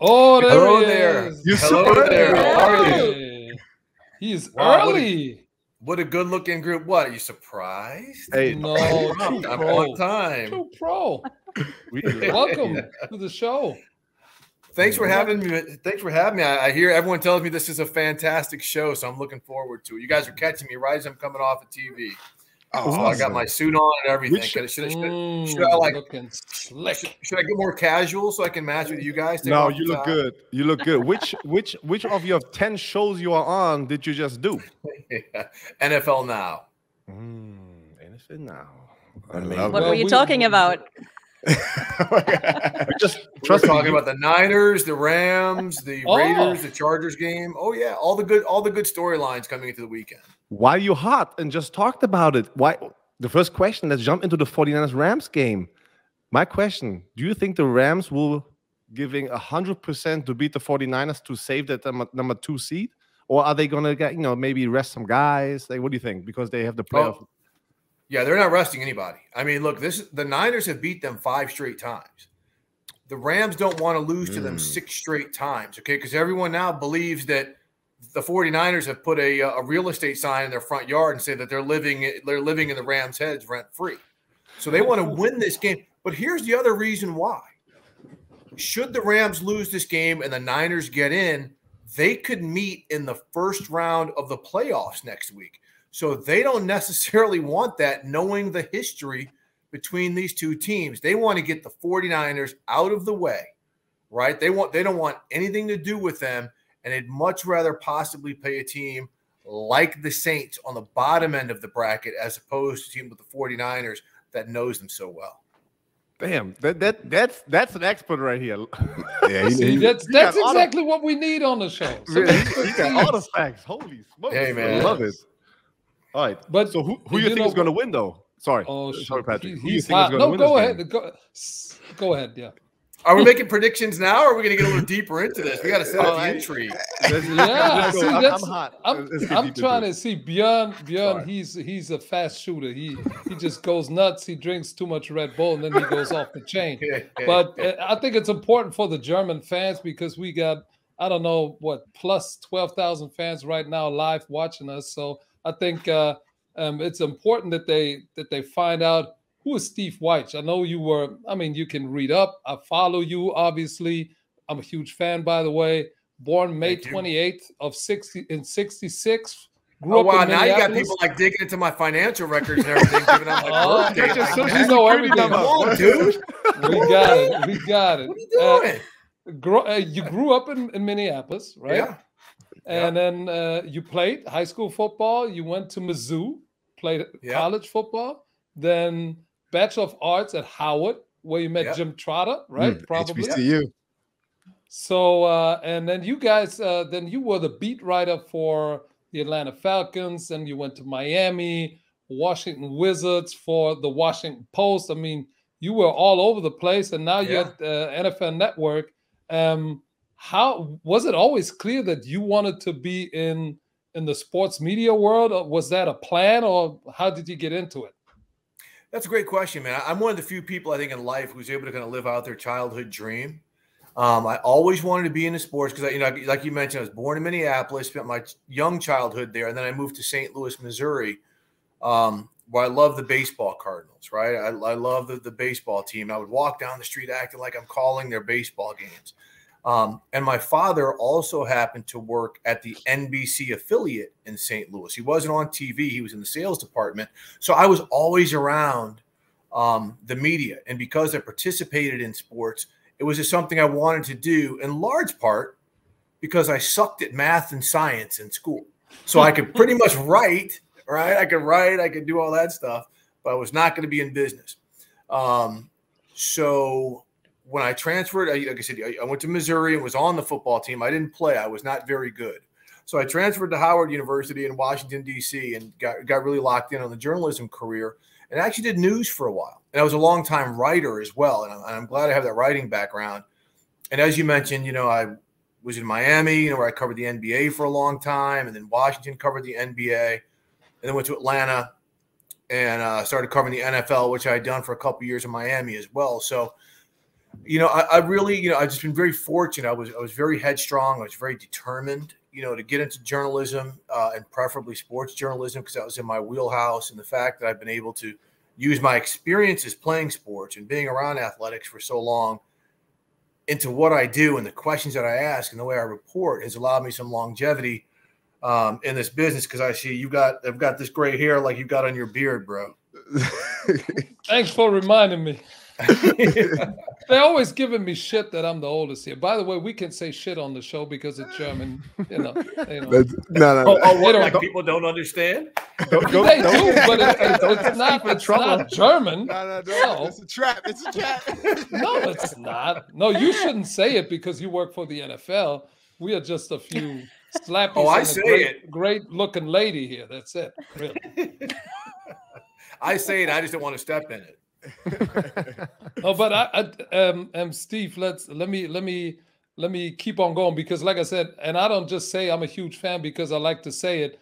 Oh, there Hello he there. is. You're Hello so there. early. How are you? Hey. He's Wow, early. What a good-looking group. What, are you surprised? Hey, No, too I'm pro. on time. Too pro. we, Welcome to the show. Thanks for having me. Thanks for having me. I hear everyone tells me this is a fantastic show, so I'm looking forward to it. You guys are catching me right as I'm coming off of TV. Oh, So I got my suit on and everything. Should I like looking slick? should I get more casual so I can match with you guys? No, you look good. You look good. Which of your 10 shows you are on did you just do? Yeah. NFL Now. NFL Now. What were you talking about? We're talking about the Niners, the Rams, the Raiders, the Chargers game. Oh yeah, all the good storylines coming into the weekend. Why you hot and just talked about it? Why? The first question, let's jump into the 49ers Rams game. My question, do you think the Rams will giving 100% to beat the 49ers to save that number 2 seed? Or are they going to get, maybe rest some guys? Like, what do you think? Because they have the playoff. Oh, yeah, they're not resting anybody. I mean, look, the Niners have beat them 5 straight times. The Rams don't want to lose to them 6 straight times, okay? Because everyone now believes that the 49ers have put a real estate sign in their front yard and say that they're living in the Rams' heads rent-free. So they want to win this game. But here's the other reason why. Should the Rams lose this game and the Niners get in, they could meet in the first round of the playoffs next week. So they don't necessarily want that, knowing the history between these two teams. They want to get the 49ers out of the way, right? They don't want anything to do with them, and they'd much rather possibly play a team like the Saints on the bottom end of the bracket as opposed to a team with the 49ers that knows them so well. Damn, that's an expert right here. Yeah, that's exactly what we need on the show. He got all the facts. Holy smokes! Hey man, I love it. All right, but so who you think is going to win though? Sorry, sorry, Patrick. Who you think is going to win? No, go ahead. Go ahead. Yeah. Are we making predictions now, or are we going to get a little deeper into this? We got to set up the intrigue. Yeah, see, I'm hot. I'm trying to see Björn. He's a fast shooter. He just goes nuts. He drinks too much Red Bull, and then he goes off the chain. But I think it's important for the German fans because we got, I don't know what, plus 12,000 fans right now live watching us. So I think it's important that they find out who is Steve Wyche. I know you can read up. I follow you, obviously. I'm a huge fan, by the way. Born May 28th of 66. Oh, wow. Now you got people like digging into my financial records and everything, giving out my birthday. You know everything. Come on, dude. We got it. What are you doing? You grew up in Minneapolis, right? Yeah. And then you played high school football. You went to Mizzou, played college football. Then Bachelor of Arts at Howard, where you met Jim Trotter, right? Probably. HBCU. So, and then you guys, then you were the beat writer for the Atlanta Falcons, and you went to Miami, Washington Wizards for the Washington Post. I mean, you were all over the place, and now you're at NFL Network. How was it always clear that you wanted to be in the sports media world? Or was that a plan, or how did you get into it? That's a great question, man. I'm one of the few people I think in life who's able to kind of live out their childhood dream. I always wanted to be in the sports because, like you mentioned, I was born in Minneapolis, spent my young childhood there, and then I moved to St. Louis, Missouri, where I love the baseball Cardinals, right? I love the baseball team. I would walk down the street acting like I'm calling their baseball games. And my father also happened to work at the NBC affiliate in St. Louis. He wasn't on TV. He was in the sales department. So I was always around the media. And because I participated in sports, it was just something I wanted to do in large part because I sucked at math and science in school. So I could pretty much write, right? I could do all that stuff, but I was not going to be in business. So when I transferred, like I said, I went to Missouri and was on the football team. I didn't play. I was not very good. So I transferred to Howard University in Washington, D.C. and got really locked in on the journalism career and actually did news for a while. And I was a longtime writer as well. And I'm glad I have that writing background. And as you mentioned, I was in Miami, where I covered the NBA for a long time, and then Washington covered the NBA, and then went to Atlanta and started covering the NFL, which I had done for a couple of years in Miami as well. So You know, I really, you know, I've just been very fortunate. I was very headstrong. I was very determined, you know, to get into journalism and preferably sports journalism, because that was in my wheelhouse. And the fact that I've been able to use my experiences playing sports and being around athletics for so long into what I do and the questions that I ask and the way I report has allowed me some longevity in this business. Because I see I've got this gray hair like you got on your beard, bro. Thanks for reminding me. They're always giving me shit that I'm the oldest here. By the way, we can say shit on the show because it's German. You know. No. Like people don't understand. They do, but it's not German. No. It's a trap. It's a trap. No, it's not. No, you shouldn't say it because you work for the NFL. We are just a few slappies. Oh, I say great looking lady here. That's it. Really. I say it. I just don't want to step in it. No, but Steve, let me keep on going, because like I said, and I don't just say I'm a huge fan because I like to say it,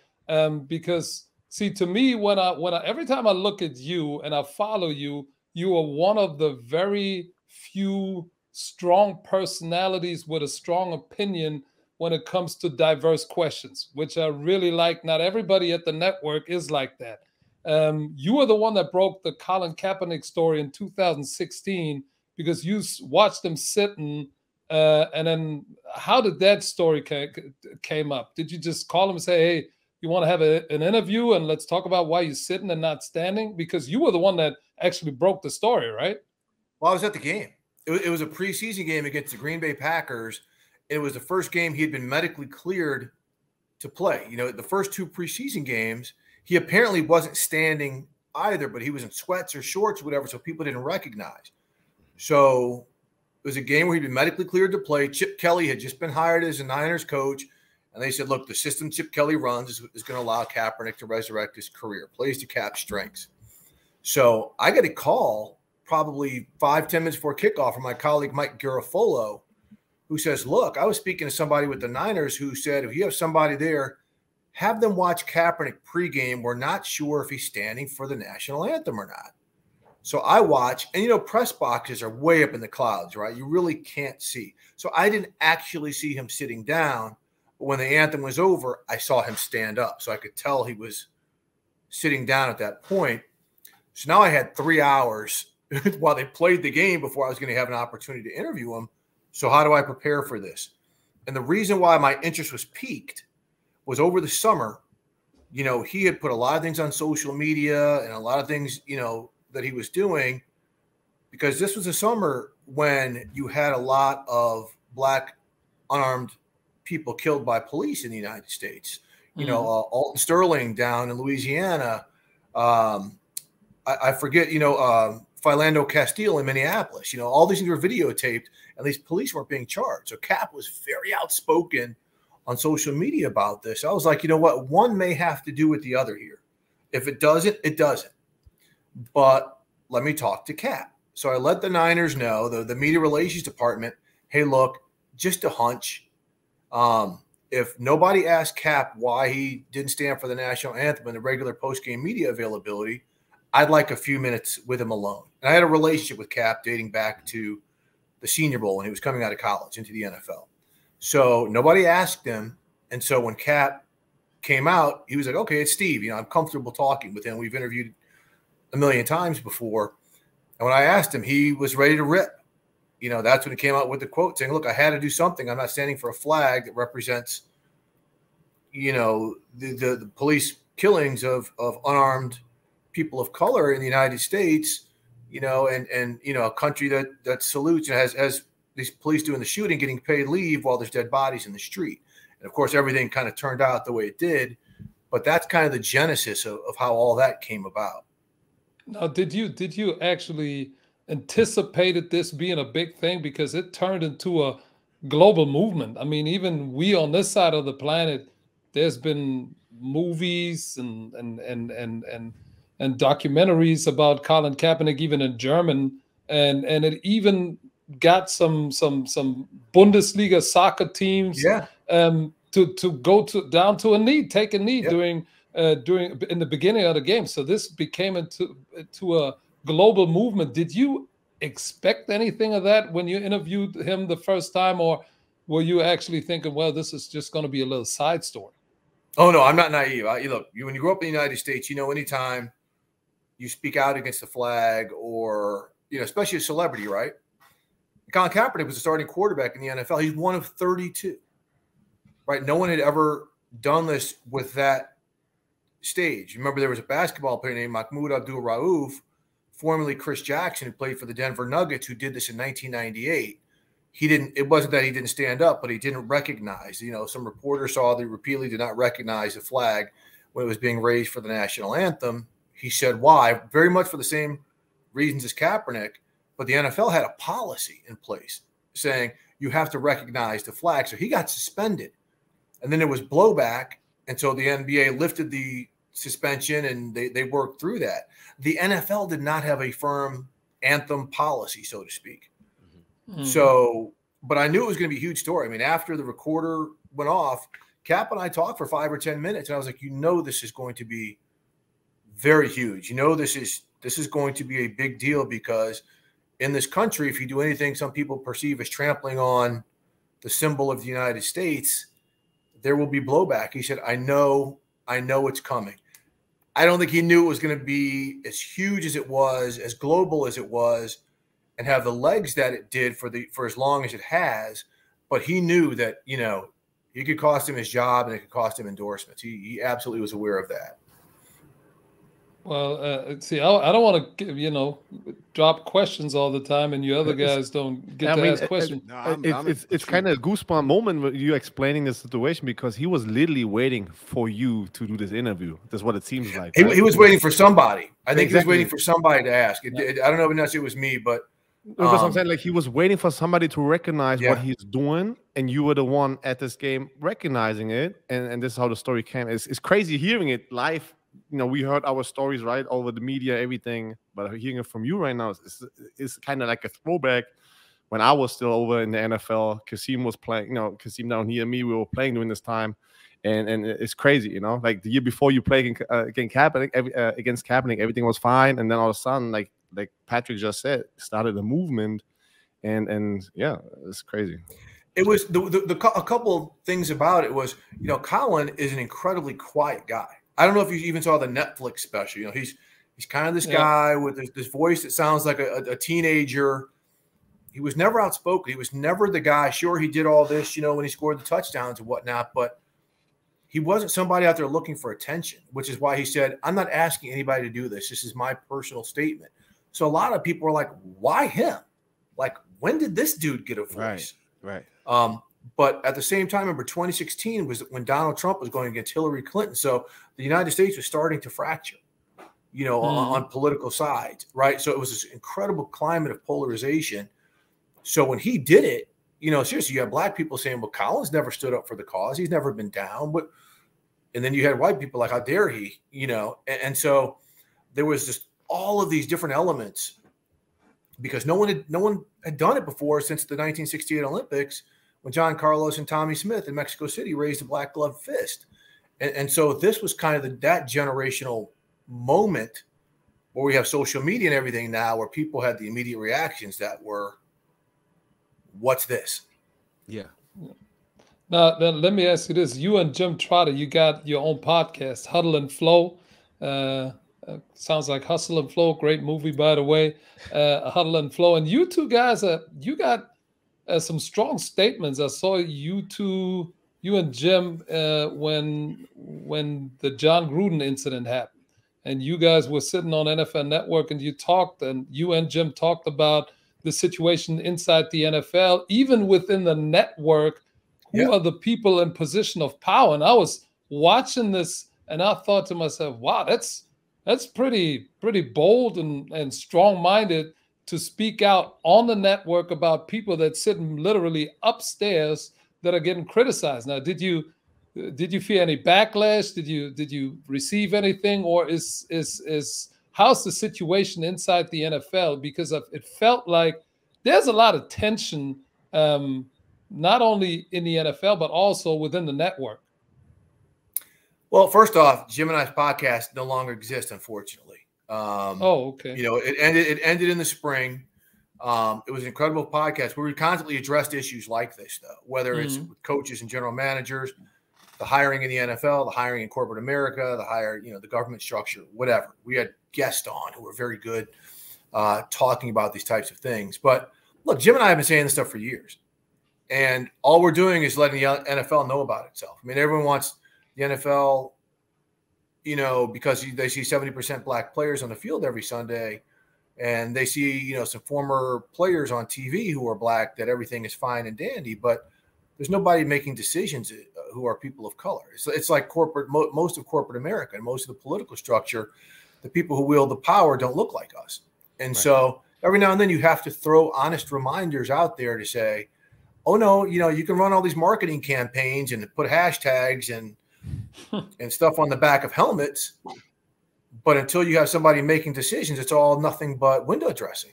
because see, to me, when I every time I look at you and I follow you, you are one of the very few strong personalities with a strong opinion when it comes to diverse questions, which I really like. Not everybody at the network is like that. You were the one that broke the Colin Kaepernick story in 2016 because you watched him sitting, and then how did that story came up? Did you just call him and say, hey, you want to have an interview and let's talk about why you're sitting and not standing? Because you were the one that actually broke the story, right? Well, I was at the game. It was a preseason game against the Green Bay Packers. It was the first game he had been medically cleared to play. You know, the first two preseason games, he apparently wasn't standing either, but he was in sweats or shorts or whatever, so people didn't recognize. So it was a game where he'd been medically cleared to play. Chip Kelly had just been hired as a Niners coach, and they said, look, the system Chip Kelly runs is going to allow Kaepernick to resurrect his career, plays to Cap's strengths. So I got a call probably 5-10 minutes before kickoff from my colleague Mike Garafolo, who says, look, I was speaking to somebody with the Niners who said, if you have somebody there, have them watch Kaepernick pregame. We're not sure if he's standing for the national anthem or not. So I watch, and, you know, press boxes are way up in the clouds, right? You really can't see. So I didn't actually see him sitting down. But when the anthem was over, I saw him stand up. So I could tell he was sitting down at that point. So now I had 3 hours while they played the game before I was going to have an opportunity to interview him. So how do I prepare for this? And the reason why my interest was piqued was over the summer, you know, he had put a lot of things on social media and a lot of things, you know, that he was doing, because this was a summer when you had a lot of Black unarmed people killed by police in the United States. You know, Alton Sterling down in Louisiana. I forget, you know, Philando Castile in Minneapolis. You know, all these things were videotaped, and these police weren't being charged. So Cap was very outspoken on social media about this. I was like, you know what? One may have to do with the other here. If it doesn't, it doesn't. But let me talk to Cap. So I let the Niners know, the media relations department, hey, look, just a hunch. If nobody asked Cap why he didn't stand for the national anthem in the regular post-game media availability, I'd like a few minutes with him alone. And I had a relationship with Cap dating back to the Senior Bowl when he was coming out of college into the NFL. So nobody asked him. And so when Cap came out, he was like, okay, it's Steve. You know, I'm comfortable talking with him. We've interviewed a million times before. And when I asked him, he was ready to rip. You know, that's when he came out with the quote saying, look, I had to do something. I'm not standing for a flag that represents, you know, the police killings of unarmed people of color in the United States, you know, and you know, a country that salutes and has these police doing the shooting, getting paid leave while there's dead bodies in the street. And of course, everything kind of turned out the way it did. But that's kind of the genesis of how all that came about. Now, did you actually anticipated this being a big thing? Because it turned into a global movement. I mean, even we on this side of the planet, there's been movies and documentaries about Colin Kaepernick, even in German, and it even got some Bundesliga soccer teams, to go down to a knee, take a knee during in the beginning of the game. So this became into a global movement. Did you expect anything of that when you interviewed him the first time, or were you actually thinking, well, this is just going to be a little side story? Oh, no, I'm not naive. Look, when you grow up in the United States, anytime you speak out against the flag or, especially a celebrity, right? Colin Kaepernick was a starting quarterback in the NFL. He's one of 32, right? No one had ever done this with that stage. Remember, there was a basketball player named Mahmoud Abdul-Rauf, formerly Chris Jackson, who played for the Denver Nuggets, who did this in 1998. It wasn't that he didn't stand up, but he didn't recognize, some reporters saw that he repeatedly did not recognize the flag when it was being raised for the national anthem. He said why, very much for the same reasons as Kaepernick, but the NFL had a policy in place saying you have to recognize the flag. So he got suspended, and then there was blowback. And so the NBA lifted the suspension and they worked through that. The NFL did not have a firm anthem policy, so to speak. Mm-hmm. So, but I knew it was going to be a huge story. I mean, after the recorder went off, Cap and I talked for 5 or 10 minutes, and I was like, this is going to be very huge. This is going to be a big deal, because in this country, if you do anything some people perceive as trampling on the symbol of the United States, there will be blowback. He said, I know it's coming. I don't think he knew it was going to be as huge as it was, as global as it was, and have the legs that it did for as long as it has. But he knew that, it could cost him his job and it could cost him endorsements. He absolutely was aware of that. Well, see, I don't want to, drop questions all the time, and you other guys don't get to ask questions. It's kind of a goosebump moment when you're explaining the situation, because he was literally waiting for you to do this interview. That's what it seems like. He was waiting for somebody. I think he was waiting for somebody to ask. I don't know if necessarily it was me, but because I'm saying, like, he was waiting for somebody to recognize what he's doing, and you were the one at this game recognizing it, and this is how the story came. It's crazy hearing it live. We heard our stories right over the media, everything, but hearing it from you right now is kind of like a throwback when I was still over in the NFL. Kasim was playing, Kasim down here, me, we were playing during this time, and it's crazy, like the year before you played against Kaepernick, everything was fine, and then all of a sudden, like Patrick just said, started a movement, and yeah, it's crazy. It was a couple of things about it was, Colin is an incredibly quiet guy. I don't know if you even saw the Netflix special. He's kind of this guy with this voice that sounds like a teenager. He was never outspoken. He was never the guy. Sure, he did all this, when he scored the touchdowns and whatnot, but he wasn't somebody out there looking for attention, which is why he said, I'm not asking anybody to do this. This is my personal statement. So a lot of people were like, why him? Like, when did this dude get a voice? Right. But at the same time, remember, 2016 was when Donald Trump was going against Hillary Clinton. So the United States was starting to fracture, on political sides, right? So it was this incredible climate of polarization. So when he did it, seriously, you had black people saying, well, Colin's never stood up for the cause. He's never been down. And then you had white people like, how dare he, And so there was just all of these different elements, because no one had done it before since the 1968 Olympics, when John Carlos and Tommy Smith in Mexico City raised a black glove fist. And so this was kind of that generational moment where we have social media and everything now, where people had the immediate reactions that were, what's this? Yeah. Now, then let me ask you this. You and Jim Trotter, you got your own podcast, Huddle and Flow. Sounds like Hustle and Flow. Great movie, by the way. Huddle and Flow. And you two guys, you got some strong statements. I saw you and Jim, when the John Gruden incident happened, and you guys were sitting on NFL Network, and you and Jim talked about the situation inside the NFL, even within the network. Who are the people in position of power? And I was watching this, and I thought to myself, wow, that's pretty bold and strong-minded to speak out on the network about people that sitting literally upstairs that are getting criticized. Now, did you feel any backlash? Did you receive anything, or is how's the situation inside the NFL? Because it felt like there's a lot of tension, not only in the NFL but also within the network. Well, first off, Jim and I's podcast no longer exists, unfortunately. Okay. It ended in the spring. It was an incredible podcast where we constantly addressed issues like this, though, whether it's with coaches and general managers, the hiring in the NFL, the hiring in corporate America, the government structure, whatever. We had guests on who were very good talking about these types of things. But look, Jim and I have been saying this stuff for years. And all we're doing is letting the NFL know about itself. I mean, everyone wants the NFL, because they see 70% black players on the field every Sunday, and they see, some former players on TV who are black, that everything is fine and dandy. But there's nobody making decisions who are people of color. It's like most of corporate America and most of the political structure, the people who wield the power don't look like us. And so every now and then you have to throw honest reminders out there to say, oh, no, you can run all these marketing campaigns and put hashtags and stuff on the back of helmets. But until you have somebody making decisions, it's all nothing but window dressing,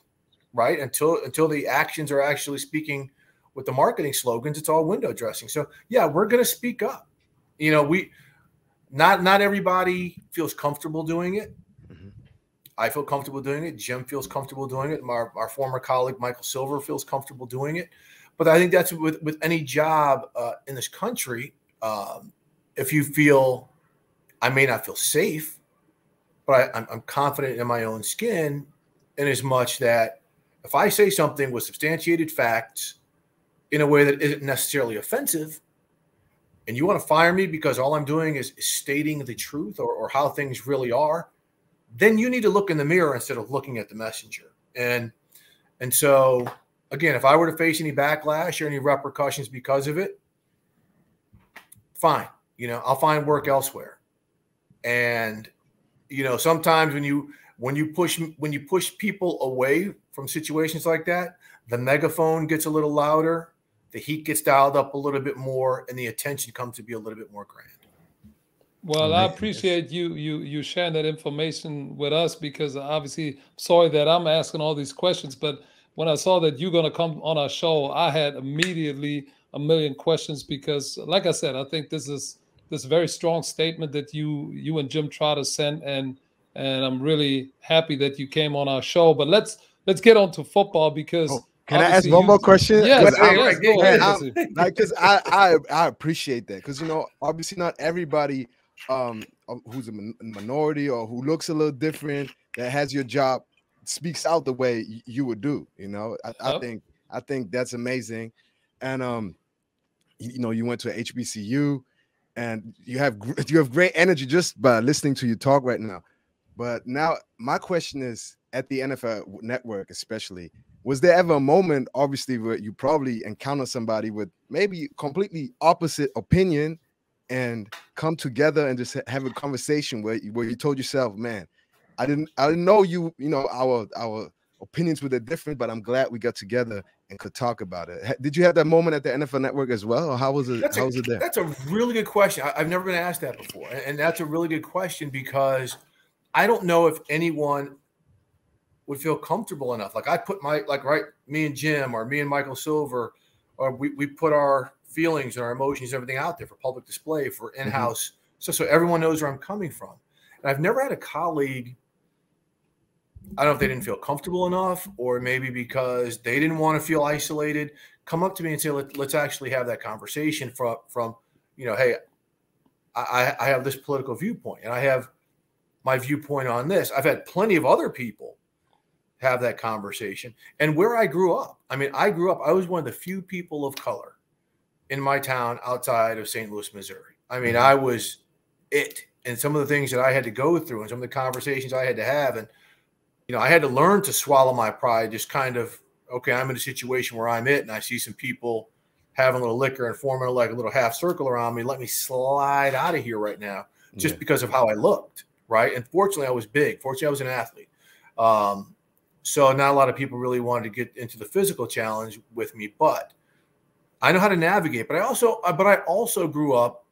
right? Until the actions are actually speaking with the marketing slogans, it's all window dressing. So, yeah, we're going to speak up. Not everybody feels comfortable doing it. I feel comfortable doing it. Jim feels comfortable doing it. Our former colleague, Michael Silver, feels comfortable doing it. But I think that's with any job in this country. If you feel, I may not feel safe, but I'm confident in my own skin, in as much that if I say something with substantiated facts in a way that isn't necessarily offensive, and you want to fire me because all I'm doing is stating the truth or how things really are, then you need to look in the mirror instead of looking at the messenger. And so, again, if I were to face any backlash or any repercussions because of it, fine. I'll find work elsewhere. And, sometimes when you push people away from situations like that, the megaphone gets a little louder, the heat gets dialed up a little bit more, and the attention comes to be a little bit more grand. Well, I appreciate you sharing that information with us, because obviously, sorry that I'm asking all these questions, but when I saw that you're going to come on our show, I had immediately a million questions, because, like I said, I think this is very strong statement that you and Jim Trotter sent, and I'm really happy that you came on our show. But let's get on to football, because can I ask one more question? Yes, go ahead. Because I appreciate that, because obviously not everybody who's a minority or who looks a little different that has your job speaks out the way you would do. I think that's amazing. And you went to HBCU, and you have great energy just by listening to you talk right now. But now my question is, at the NFL Network especially, was there ever a moment, obviously, where you probably encountered somebody with maybe completely opposite opinion and come together and just have a conversation where you told yourself, man, I didn't know our opinions were different, but I'm glad we got together and could talk about it. Did you have that moment at the NFL Network as well, or how was it? How was it there? That's a really good question. I've never been asked that before, and that's a really good question, because I don't know if anyone would feel comfortable enough. Like I put me and Jim, or me and Michael Silver, or we put our feelings and our emotions, everything out there for public display, for in-house, so everyone knows where I'm coming from. And I've never had a colleague, I don't know if they didn't feel comfortable enough, or maybe because they didn't want to feel isolated, come up to me and say, let's actually have that conversation from hey, I have this political viewpoint, and I have my viewpoint on this. I've had plenty of other people have that conversation. And where I grew up, I was one of the few people of color in my town outside of St. Louis, Missouri. I was it. And some of the things that I had to go through, and some of the conversations I had to have, and I had to learn to swallow my pride, just kind of, okay, I'm in a situation where I'm it, and I see some people having a little liquor and forming like a little half circle around me. Let me slide out of here right now, just because of how I looked, right? And fortunately, I was big. Fortunately, I was an athlete. So not a lot of people really wanted to get into the physical challenge with me, but I know how to navigate. But I also grew up,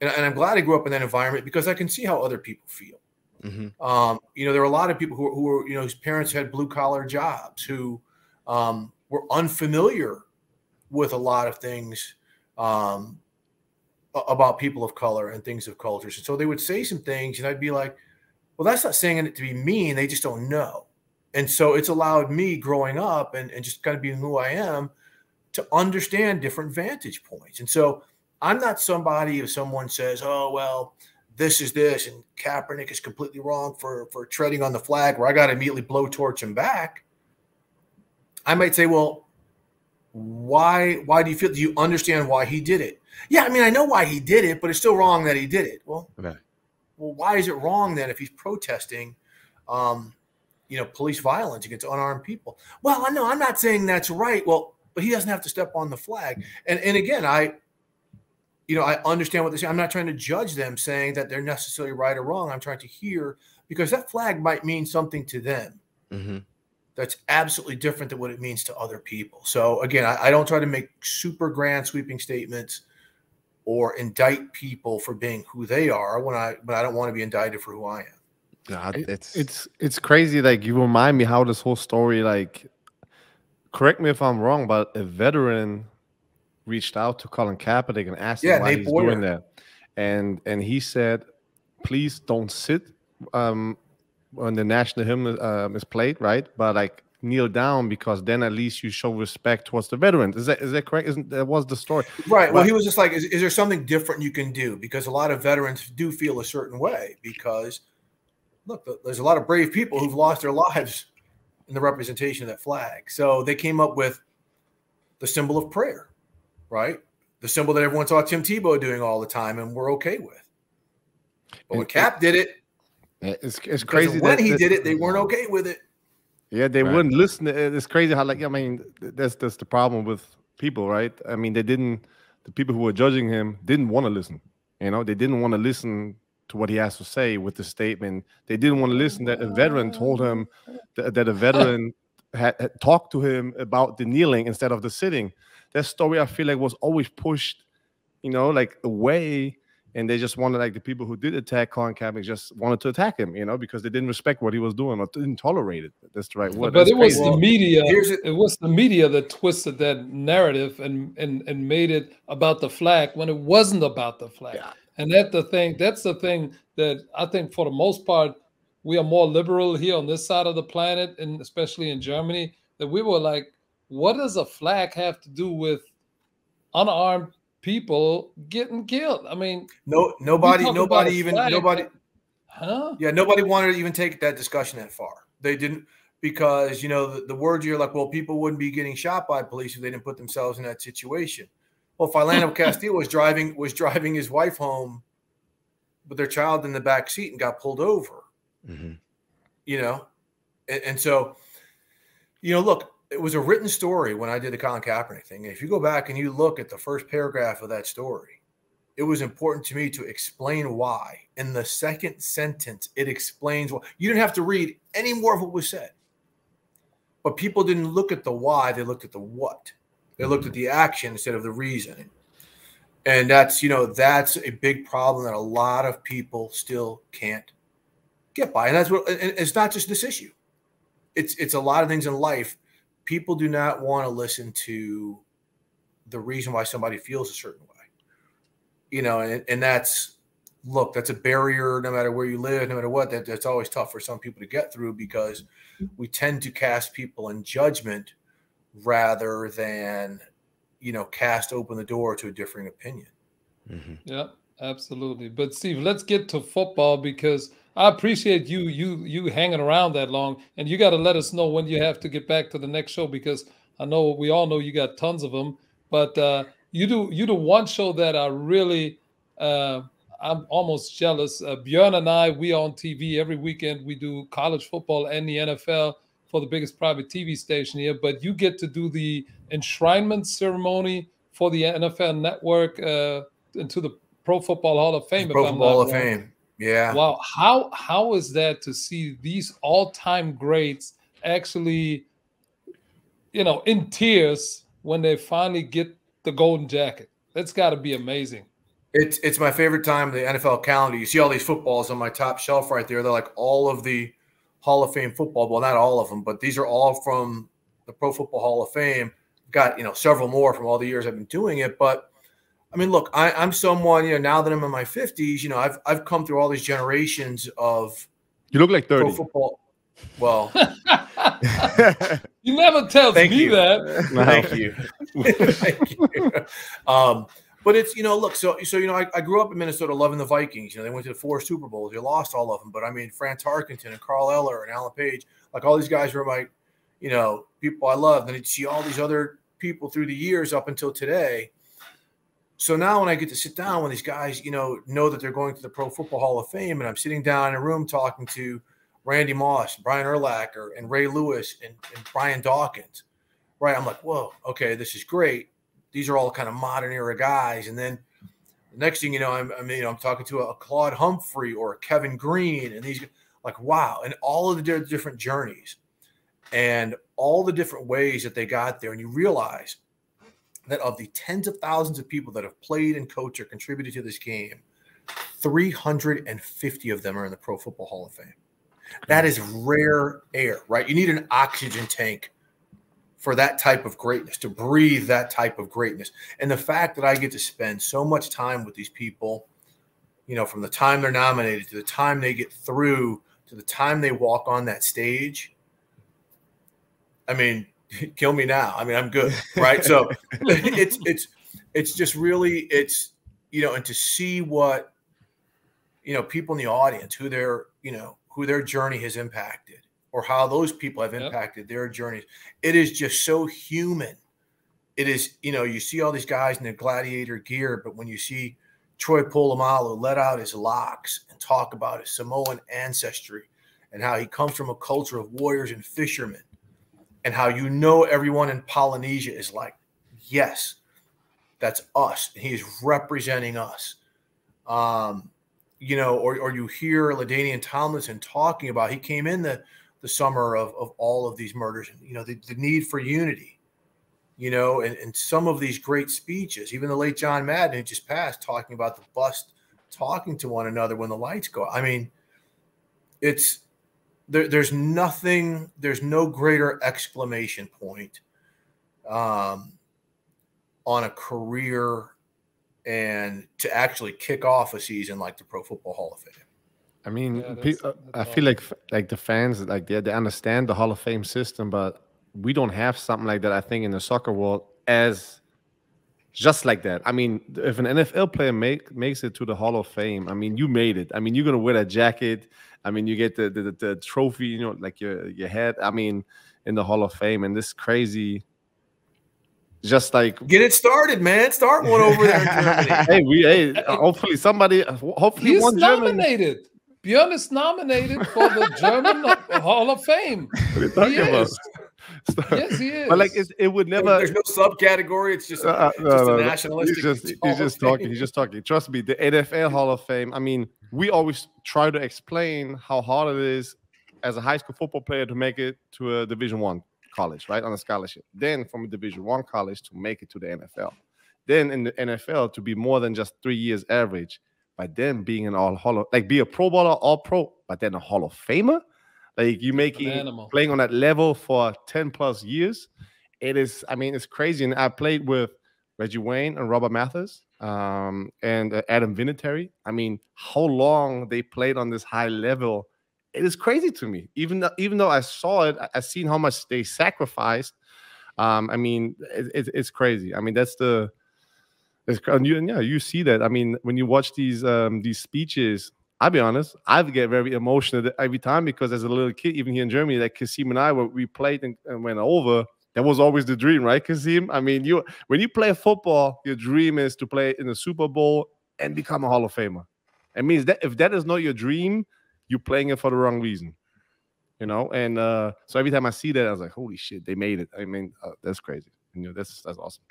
and I'm glad I grew up in that environment, because I can see how other people feel. There are a lot of people who were, whose parents had blue collar jobs, who were unfamiliar with a lot of things about people of color and things of cultures. And so they would say some things, and I'd be like, well, that's not saying it to be mean. They just don't know. And so it's allowed me growing up and just kind of being who I am to understand different vantage points. And so I'm not somebody, if someone says, oh, well, this is this, and Kaepernick is completely wrong for treading on the flag, where I got to immediately blowtorch him back. I might say, well, why do you feel, do you understand why he did it? Yeah, I mean, I know why he did it, but it's still wrong that he did it. Well, okay. Well, why is it wrong then if he's protesting, police violence against unarmed people? Well, no, I'm not saying that's right. Well, but he doesn't have to step on the flag. And again, I understand what they're saying. I'm not trying to judge them saying that they're necessarily right or wrong. I'm trying to hear, because that flag might mean something to them. Mm-hmm. That's absolutely different than what it means to other people. So again, I don't try to make super grand sweeping statements or indict people for being who they are when I don't want to be indicted for who I am. God, it's crazy. Like, you remind me how this whole story, like, correct me if I'm wrong, but a veteran reached out to Colin Kaepernick and asked him why he's doing that. And he said, please don't sit when the national hymn is played, right? But like, kneel down, because then at least you show respect towards the veterans. Is that correct? That was the story, right? Well, he was just like, is there something different you can do? Because a lot of veterans do feel a certain way, because look, there's a lot of brave people who've lost their lives in the representation of that flag. So they came up with the symbol of prayer, right? The symbol that everyone saw Tim Tebow doing all the time and we're okay with. But when Cap did it, it's crazy. When he did it, they weren't okay with it. Yeah, they wouldn't listen. It's crazy how, like, I mean, that's the problem with people, right? I mean, the people who were judging him didn't want to listen. You know, they didn't want to listen to what he has to say with the statement. They didn't want to listen that a veteran told him that a veteran had talked to him about the kneeling instead of the sitting. That story, I feel like, was always pushed, like, away. And they just wanted, like, the people who did attack Colin Kaepernick just wanted to attack him, because they didn't respect what he was doing or didn't tolerate it. That's the right word. But it was the media. It was the media that twisted that narrative and made it about the flag when it wasn't about the flag. Yeah. And that's the thing that I think, for the most part, we are more liberal here on this side of the planet, and especially in Germany, that we were like, what does a flag have to do with unarmed people getting killed? I mean, nobody wanted to even take that discussion that far. They didn't, because the words, you're like, well, people wouldn't be getting shot by police if they didn't put themselves in that situation. Well, Philando Castile was driving his wife home with their child in the back seat and got pulled over. Mm-hmm. And so, look, it was a written story when I did the Colin Kaepernick thing. And if you go back and you look at the first paragraph of that story, it was important to me to explain why. In the second sentence, it explains why. You didn't have to read any more of what was said. But people didn't look at the why, they looked at the what. They looked at the action instead of the reason. And that's a big problem that a lot of people still can't get by. And it's not just this issue. It's a lot of things in life. People do not want to listen to the reason why somebody feels a certain way, and that's a barrier no matter where you live, no matter what, that's always tough for some people to get through, because we tend to cast people in judgment rather than, cast open the door to a differing opinion. Mm-hmm. Yeah, absolutely. But Steve, let's get to football, because I appreciate you hanging around that long, and you got to let us know when you have to get back to the next show, because I know we all know you got tons of them. But you do one show that I really I'm almost jealous. Björn and I, we on TV every weekend. We do college football and the NFL for the biggest private TV station here. But you get to do the enshrinement ceremony for the NFL Network into the Pro Football Hall of Fame. Pro Football Hall of Fame. Yeah. Wow. How is that to see these all-time greats actually, in tears when they finally get the golden jacket? That's got to be amazing. It's my favorite time of the NFL calendar. You see all these footballs on my top shelf right there. They're like all of the Hall of Fame football. Well, not all of them, but these are all from the Pro Football Hall of Fame. Got several more from all the years I've been doing it, but I mean, look, I'm someone, now that I'm in my 50s, I've come through all these generations of You look like 30. pro football. Well, You never tells me that. No. Thank you. Thank you. But it's, look, so I grew up in Minnesota loving the Vikings. They went to the 4 Super Bowls. They lost all of them. But I mean, Fran Tarkenton and Carl Eller and Alan Page, like all these guys were my, people I loved. And I'd see all these other people through the years up until today. So now when I get to sit down with these guys, know that they're going to the Pro Football Hall of Fame, and I'm sitting down in a room talking to Randy Moss, Brian Urlacher, and Ray Lewis, and Brian Dawkins, right? I'm like, whoa, okay, this is great. These are all kind of modern era guys. And then the next thing you know, I'm talking to a Claude Humphrey or a Kevin Green, and these, like, wow, and all of the different journeys and all the different ways that they got there. And you realize that of the tens of thousands of people that have played and coached or contributed to this game, 350 of them are in the Pro Football Hall of Fame. That is rare air, right? You need an oxygen tank for that type of greatness, to breathe that type of greatness. And the fact that I get to spend so much time with these people, from the time they're nominated to the time they get through to the time they walk on that stage, I mean, kill me now. I mean, I'm good, right? So it's just really, and to see what, people in the audience, who their journey has impacted, or how those people have impacted their journeys. It is just so human. It is, you see all these guys in their gladiator gear, but when you see Troy Polamalu let out his locks and talk about his Samoan ancestry and how he comes from a culture of warriors and fishermen, and how everyone in Polynesia is like, yes, that's us. And he is representing us. Or you hear LaDainian Tomlinson talking about, he came in the summer of all of these murders, and the need for unity, and some of these great speeches, even the late John Madden, who just passed, talking about the bust, talking to one another when the lights go out. I mean, there's no greater exclamation point on a career and to actually kick off a season like the Pro Football Hall of Fame. I mean, I feel like the fans, like they understand the Hall of Fame system, but we don't have something like that, I think, in the soccer world as just like that. I mean, if an NFL player makes it to the Hall of Fame, I mean, you made it. I mean, you're going to wear that jacket. I mean, you get the trophy, like your head, I mean, in the Hall of Fame. And this crazy, just like, get it started, man. Start one over there in Germany. Hopefully he's one nominated. German. Björn is nominated for the German Hall of Fame. What are you talking about? Yes, he is. But like, it would never. There's no subcategory. It's just a nationalistic. He's just talking. He's just talking. Trust me, the NFL Hall of Fame. I mean, we always try to explain how hard it is as a high school football player to make it to a Division I college, right, on a scholarship. Then from a Division I college to make it to the NFL. Then in the NFL to be more than just 3 years average. By then being an be a Pro Bowler, All Pro, but then a Hall of Famer. Like you playing on that level for 10+ years. It is, I mean, it's crazy. And I played with Reggie Wayne and Robert Mathis and Adam Vinatieri. I mean, how long they played on this high level, it is crazy to me. Even though I saw it, I seen how much they sacrificed. I mean, it's crazy. I mean, that's the you see that. I mean, when you watch these speeches, I'll be honest, I get very emotional every time, because as a little kid, even here in Germany, like Kasim and I, when we played and went over, that was always the dream, right, Kasim? I mean, when you play football, your dream is to play in the Super Bowl and become a Hall of Famer. It means that if that is not your dream, you're playing it for the wrong reason, And so every time I see that, I was like, holy shit, they made it. I mean, that's crazy. That's awesome.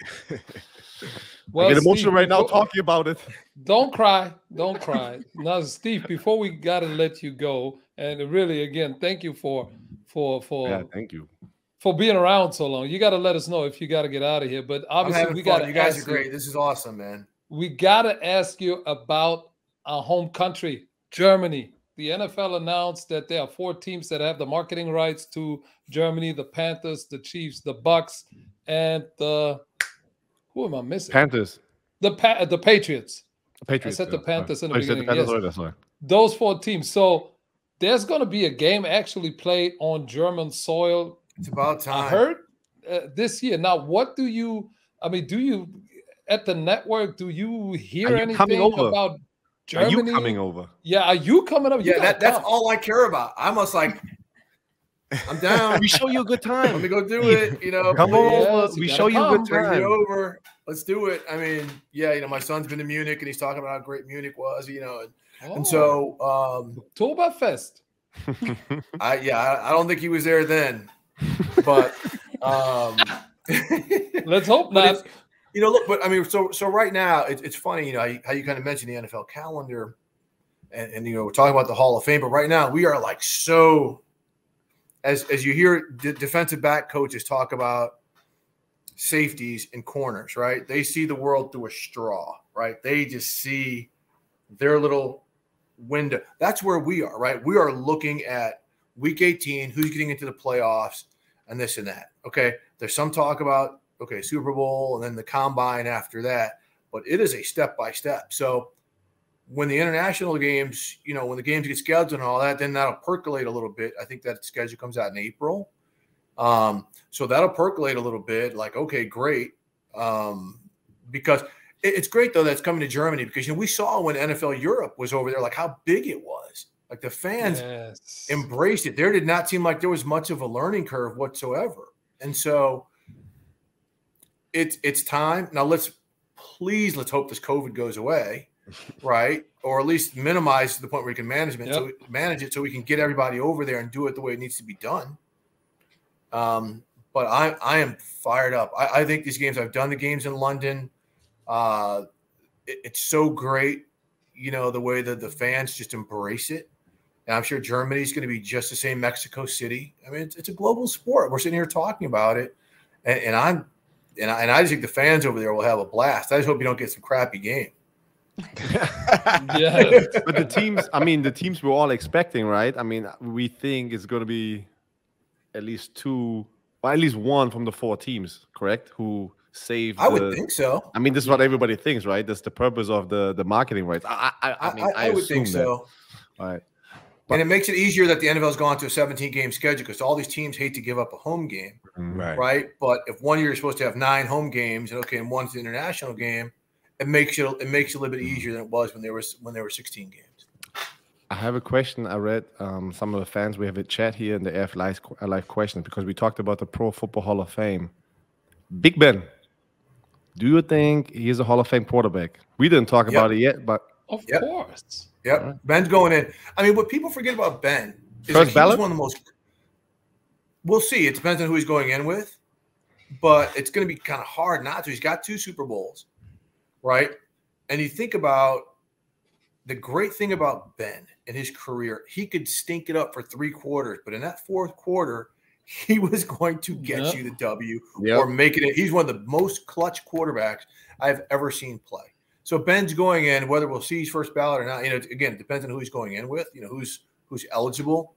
Well, I get emotional right now talking about it. Don't cry. Don't cry. Now, Steve, before we got to let you go, and really, again, thank you for thank you for being around so long. You got to let us know if you got to get out of here. But obviously, we got to. You guys are great. This is awesome, man. We got to ask you about our home country, Germany. The NFL announced that there are 4 teams that have the marketing rights to Germany: the Panthers, the Chiefs, the Bucks, and the who am I missing? Panthers. The Patriots. Patriots. I said the Panthers in the beginning. That's right. Those 4 teams. So there's going to be a game actually played on German soil It's about time. I heard this year. Now, what do you? I mean, do you at the network? Do you hear anything about Germany? Are you coming over? Yeah, are you coming over? Yeah, that's all I care about. I'm just like, I'm down. We show you a good time. Let me go do it. You know, come over. We show you a good time. Bring me over. Let's do it. I mean, yeah, you know, my son's been to Munich and he's talking about how great Munich was. You know, and so Oktoberfest. I don't think he was there then, but let's hope not. You know, look, but I mean, so right now it's funny, you know, how you kind of mentioned the NFL calendar, and you know, we're talking about the Hall of Fame, but right now we are like so. As you hear defensive back coaches talk about safeties and corners, right? They see the world through a straw, right? They just see their little window. That's where we are, right? We are looking at week 18, who's getting into the playoffs and this and that. Okay. There's some talk about, okay, Super Bowl and then the combine after that, but it is a step-by-step. So when the international games, you know, when the games get scheduled and all that, then that'll percolate a little bit. I think that schedule comes out in April. So that'll percolate a little bit like, okay, great. Because it's great though, that's coming to Germany because, you know, we saw when NFL Europe was over there, like how big it was. Like the fans embraced it. There did not seem like there was much of a learning curve whatsoever. And so it's time. Now let's hope this COVID goes away. Right, or at least minimize to the point where we can manage it, so we can get everybody over there and do it the way it needs to be done. But I am fired up. I think these games. I've done the games in London. It's so great, you know, the way that the fans just embrace it. And I'm sure Germany's going to be just the same. Mexico City. I mean, it's a global sport. We're sitting here talking about it, and I just think the fans over there will have a blast. I just hope you don't get some crappy game. Yeah, but the teams we're all expecting, right? I mean, we think it's going to be at least one from the 4 teams, correct? Who saved? I would think so. I mean, this is what everybody thinks, right? That's the purpose of the marketing rights. I would think so. All right. And it makes it easier that the NFL's gone to a 17-game schedule because all these teams hate to give up a home game, right? But if one year you're supposed to have 9 home games, and one's the international game. It makes it a little bit easier than it was when there were 16 games. I have a question. I read some of the fans. We have a chat here in the AF Live questions because we talked about the Pro Football Hall of Fame. Big Ben, do you think he's a Hall of Fame quarterback? We didn't talk about it yet, but of course. Yep, right. Ben's going in. I mean, what people forget about Ben is first ballot? One of the most. We'll see. It depends on who he's going in with, but it's going to be kind of hard not to. He's got 2 Super Bowls. Right. And you think about the great thing about Ben in his career, he could stink it up for 3 quarters, but in that 4th quarter, he was going to get you the W or make it. He's one of the most clutch quarterbacks I've ever seen play. So Ben's going in, whether we'll see his first ballot or not, you know, again, it depends on who he's going in with, you know, who's eligible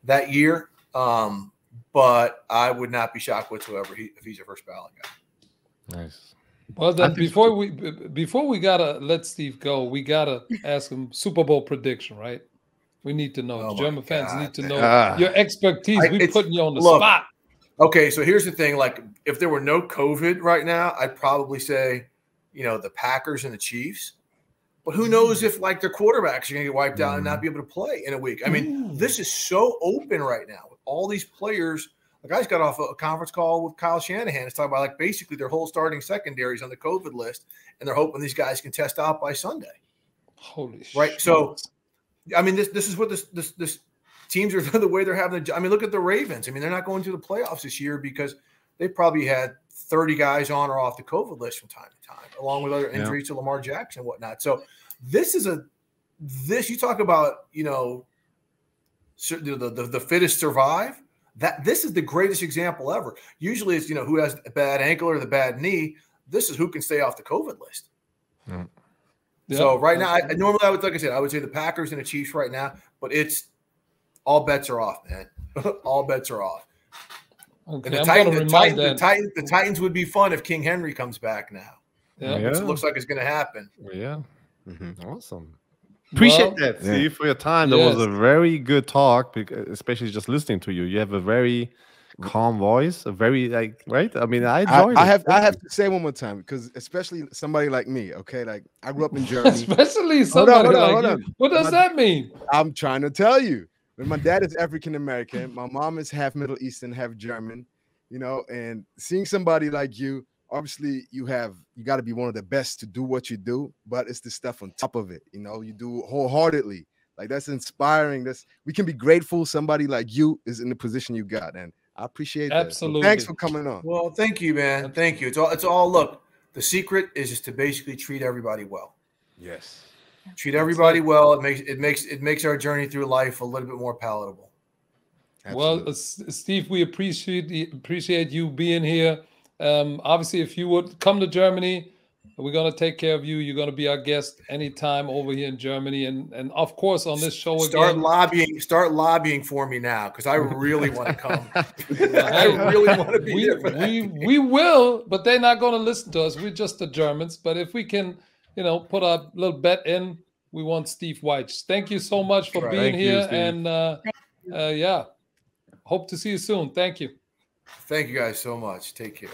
that year. But I would not be shocked whatsoever if he's a first ballot guy. Nice. Well, then before we gotta let Steve go, we gotta ask him Super Bowl prediction, right? We need to know. German fans need to know your expertise. We're putting you on the spot. Okay, so here's the thing. Like, if there were no COVID right now, I'd probably say, you know, the Packers and the Chiefs. But who knows if, like, their quarterbacks are going to get wiped out and not be able to play in a week. I mean, this is so open right now with all these players. The guys got off a conference call with Kyle Shanahan. It's talking about, like, basically their whole starting secondaries on the COVID list, and they're hoping these guys can test out by Sunday. Holy shit. Right? So, I mean, this is what this teams are the way they're having. I mean, look at the Ravens. I mean, they're not going to the playoffs this year because they probably had 30 guys on or off the COVID list from time to time, along with other injuries to Lamar Jackson and whatnot. So this is you talk about, you know, the fittest survive. This is the greatest example ever. Usually it's, you know, who has a bad ankle or the bad knee. This is who can stay off the COVID list. Mm. Yeah. So right now, normally I would, like I said, I would say the Packers and the Chiefs right now, but it's all bets are off, man. All bets are off. Okay, and the Titans would be fun if King Henry comes back now. Yeah. Which it looks like it's going to happen. Yeah. Mm-hmm. Awesome. Appreciate that, Steve, for your time. That was a very good talk, especially just listening to you. You have a very calm voice, a very right. I mean, I enjoyed I it. have to say one more time, because especially somebody like me, okay, like I grew up in Germany. Especially somebody like you. What does that mean? I'm trying to tell you. When my dad is African American, my mom is half Middle Eastern, half German, you know, and seeing somebody like you, obviously you got to be one of the best to do what you do, but it's the stuff on top of it, you know, you do wholeheartedly. Like, that's inspiring. We can be grateful somebody like you is in the position you got, and I appreciate that. Absolutely. So thanks for coming on. Well, thank you, man. Thank you. It's all. Look, the secret is just to basically treat everybody well. Yes. Treat everybody well. It makes our journey through life a little bit more palatable. Absolutely. Well, Steve, we appreciate you being here. Obviously, if you would come to Germany, we're going to take care of you. You're going to be our guest anytime over here in Germany. And of course, on this show start again. Start lobbying for me now, because I really want to come. I really want to be there for that. We will, but they're not going to listen to us. We're just the Germans. But if we can, you know, put a little bet in, we want Steve Wyche. Thank you so much for being here. And yeah, hope to see you soon. Thank you. Thank you guys so much. Take care.